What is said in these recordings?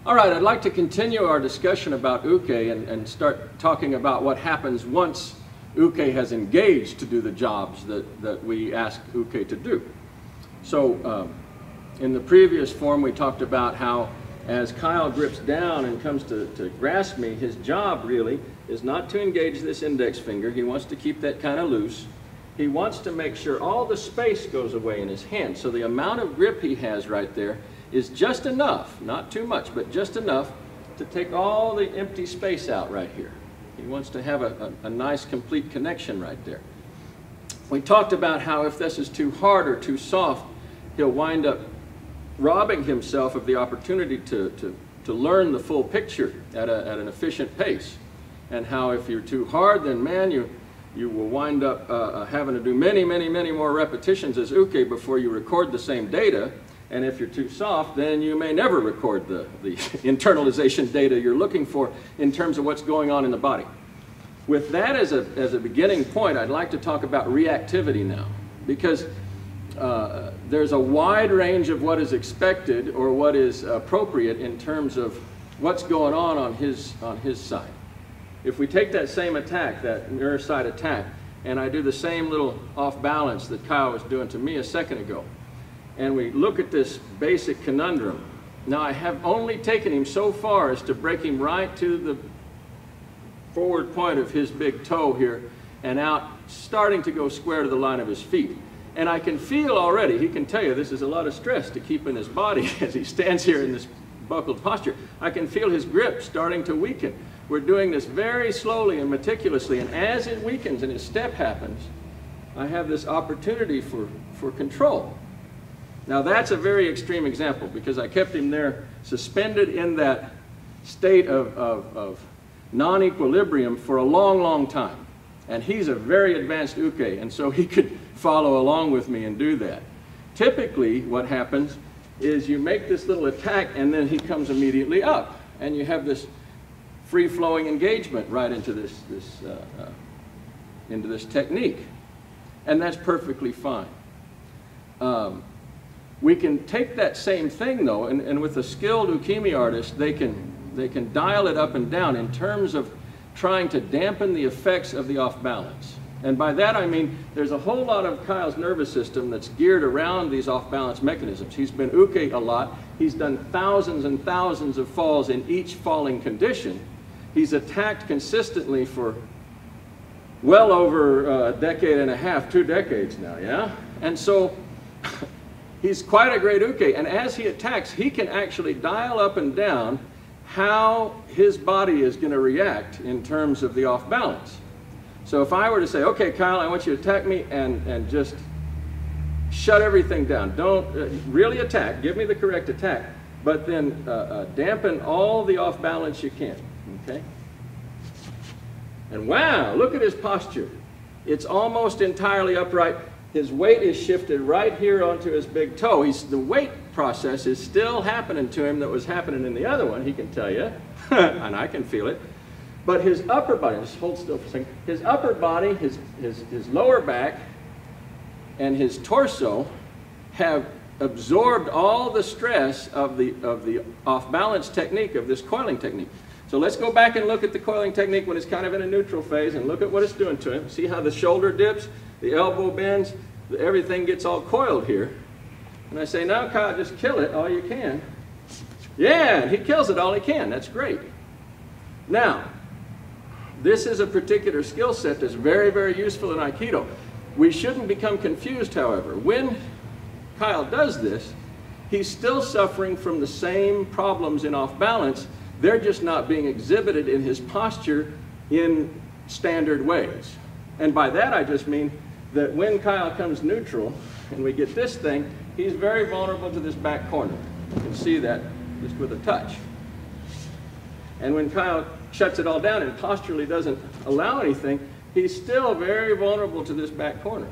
All right, I'd like to continue our discussion about Uke and start talking about what happens once Uke has engaged to do the jobs that we ask Uke to do. So in the previous form we talked about how as Kyle grips down and comes to grasp me, his job really is not to engage this index finger. He wants to keep that kind of loose. He wants to make sure all the space goes away in his hand. So the amount of grip he has right there is just enough, not too much, but just enough to take all the empty space out right here. He wants to have a nice complete connection right there. We talked about how if this is too hard or too soft, he'll wind up robbing himself of the opportunity to learn the full picture at an efficient pace. And how if you're too hard, then man, you will wind up having to do many more repetitions as Uke before you record the same data. And if you're too soft, then you may never record the internalization data you're looking for in terms of what's going on in the body. With that as a beginning point, I'd like to talk about reactivity now, because there's a wide range of what is expected or what is appropriate in terms of what's going on his side. If we take that same attack, that mirror side attack, and I do the same little off balance that Kyle was doing to me a second ago, and we look at this basic conundrum. Now I have only taken him so far as to break him right to the forward point of his big toe here and out, starting to go square to the line of his feet. And I can feel already, he can tell you this is a lot of stress to keep in his body as he stands here in this buckled posture. I can feel his grip starting to weaken. We're doing this very slowly and meticulously, and as it weakens and his step happens, I have this opportunity for control. Now that's a very extreme example because I kept him there suspended in that state of non-equilibrium for a long time. And he's a very advanced Uke, and so he could follow along with me and do that. Typically what happens is you make this little attack and then he comes immediately up, and you have this free-flowing engagement right into this technique. And that's perfectly fine. We can take that same thing though, and with a skilled Ukemi artist, they can dial it up and down in terms of trying to dampen the effects of the off balance. And by that I mean there's a whole lot of Kyle's nervous system that's geared around these off balance mechanisms. He's been Uke a lot. He's done thousands and thousands of falls in each falling condition. He's attacked consistently for well over a decade and a half, 2 decades now, yeah? And so he's quite a great Uke, and as he attacks, he can actually dial up and down how his body is going to react in terms of the off balance. So if I were to say, okay, Kyle, I want you to attack me and just shut everything down. Don't really attack, give me the correct attack, but then dampen all the off balance you can, okay? And wow, look at his posture. It's almost entirely upright. His weight is shifted right here onto his big toe. The weight process is still happening to him that was happening in the other one, he can tell you, and I can feel it. But his upper body, just hold still for a second, his upper body, his lower back, and his torso have absorbed all the stress of the off-balance technique, of this coiling technique. So let's go back and look at the coiling technique when it's kind of in a neutral phase and look at what it's doing to him. See how the shoulder dips, the elbow bends, everything gets all coiled here. And I say, now Kyle, just kill it all you can. Yeah, he kills it all he can. That's great. Now, this is a particular skill set that's very useful in Aikido. We shouldn't become confused, however. When Kyle does this, he's still suffering from the same problems in off balance. They're just not being exhibited in his posture in standard ways. And by that I just mean that when Kyle comes neutral and we get this thing, he's very vulnerable to this back corner. You can see that just with a touch. And when Kyle shuts it all down and posturally doesn't allow anything, he's still very vulnerable to this back corner.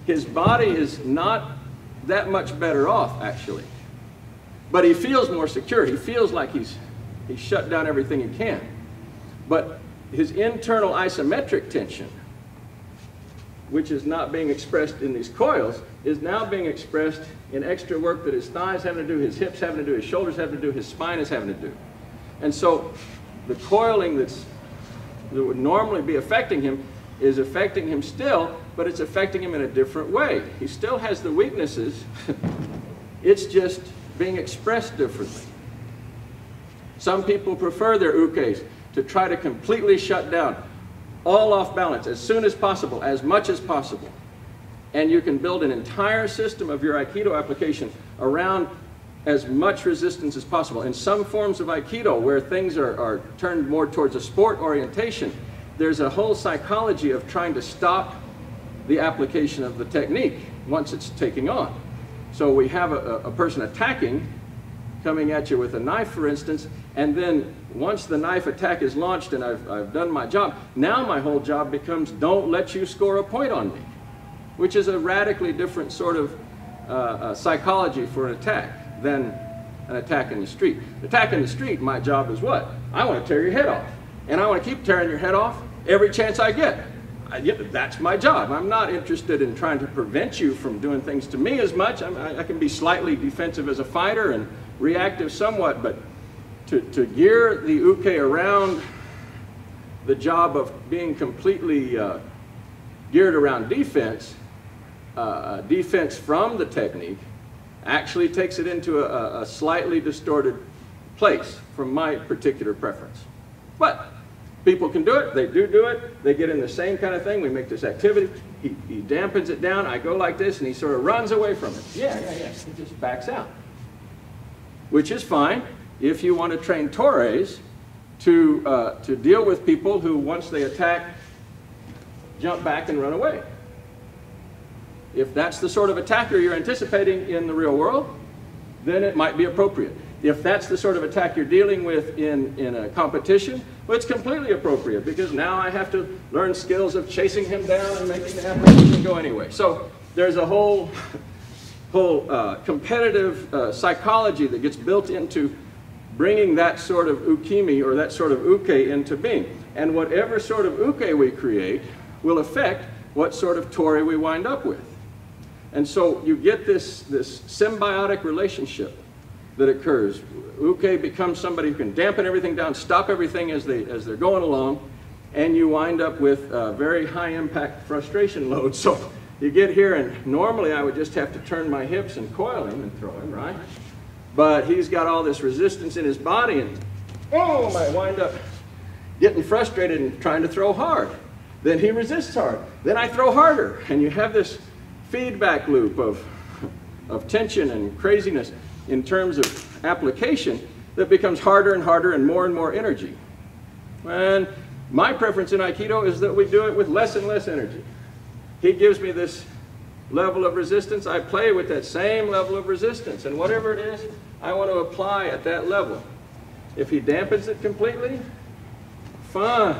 His body is not that much better off, actually. But he feels more secure. He feels like he's shut down everything he can. But his internal isometric tension which is not being expressed in these coils, is now being expressed in extra work that his thighs having to do, his hips having to do, his shoulders having to do, his spine is having to do. And so the coiling that would normally be affecting him is affecting him still, but it's affecting him in a different way. He still has the weaknesses, it's just being expressed differently. Some people prefer their ukes to try to completely shut down, all off balance, as soon as possible, as much as possible. And you can build an entire system of your Aikido application around as much resistance as possible. In some forms of Aikido, where things are turned more towards a sport orientation, there's a whole psychology of trying to stop the application of the technique once it's taking on. So we have a person attacking, coming at you with a knife, for instance, and then once the knife attack is launched and I've done my job, now my whole job becomes don't let you score a point on me, which is a radically different sort of psychology for an attack than an attack in the street. Attack in the street, my job is what? I want to tear your head off. And I want to keep tearing your head off every chance I get. That's my job. I'm not interested in trying to prevent you from doing things to me as much. I can be slightly defensive as a fighter and reactive somewhat, but to gear the uke around the job of being completely geared around defense, defense from the technique, actually takes it into a slightly distorted place from my particular preference. But people can do it, they do it, they get in the same kind of thing, we make this activity, he dampens it down, I go like this and he sort of runs away from it. Yeah, he just backs out. Which is fine if you want to train Torres to deal with people who, once they attack, jump back and run away. If that's the sort of attacker you're anticipating in the real world, then it might be appropriate. If that's the sort of attack you're dealing with in a competition, well, it's completely appropriate, because now I have to learn skills of chasing him down and making the application go anyway. So there's a whole competitive psychology that gets built into bringing that sort of ukemi or that sort of uke into being. And whatever sort of uke we create will affect what sort of tori we wind up with. And so you get this symbiotic relationship that occurs. Uke becomes somebody who can dampen everything down, stop everything as they're going along, and you wind up with very high impact frustration load. So you get here, and normally I would just have to turn my hips and coil him and throw him, right? But he's got all this resistance in his body, and boom, I wind up getting frustrated and trying to throw hard. Then he resists hard. Then I throw harder, and you have this feedback loop of tension and craziness in terms of application that becomes harder and harder and more energy. And my preference in Aikido is that we do it with less and less energy. He gives me this level of resistance, I play with that same level of resistance, and whatever it is, I want to apply at that level. If he dampens it completely, fine.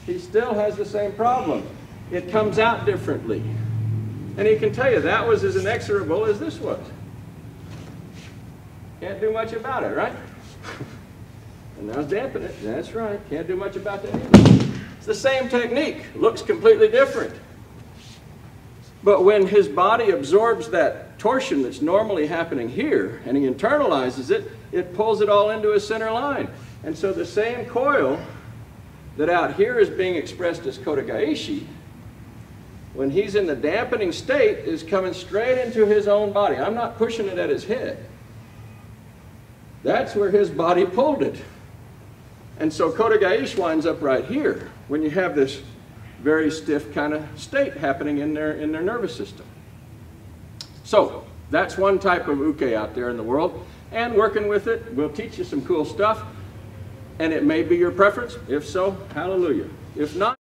He still has the same problem. It comes out differently. And he can tell you that was as inexorable as this was. Can't do much about it, right? And now it's damping it. That's right. Can't do much about that either. It's the same technique. Looks completely different. But when his body absorbs that torsion that's normally happening here, and he internalizes it, it pulls it all into a center line. And so the same coil that out here is being expressed as Kotegaeshi, when he's in the dampening state, is coming straight into his own body. I'm not pushing it at his head. That's where his body pulled it. And so Kotegaeshi winds up right here when you have this very stiff kind of state happening in their nervous system. So that's one type of uke out there in the world, and working with it will teach you some cool stuff, and it may be your preference. If so, hallelujah. If not,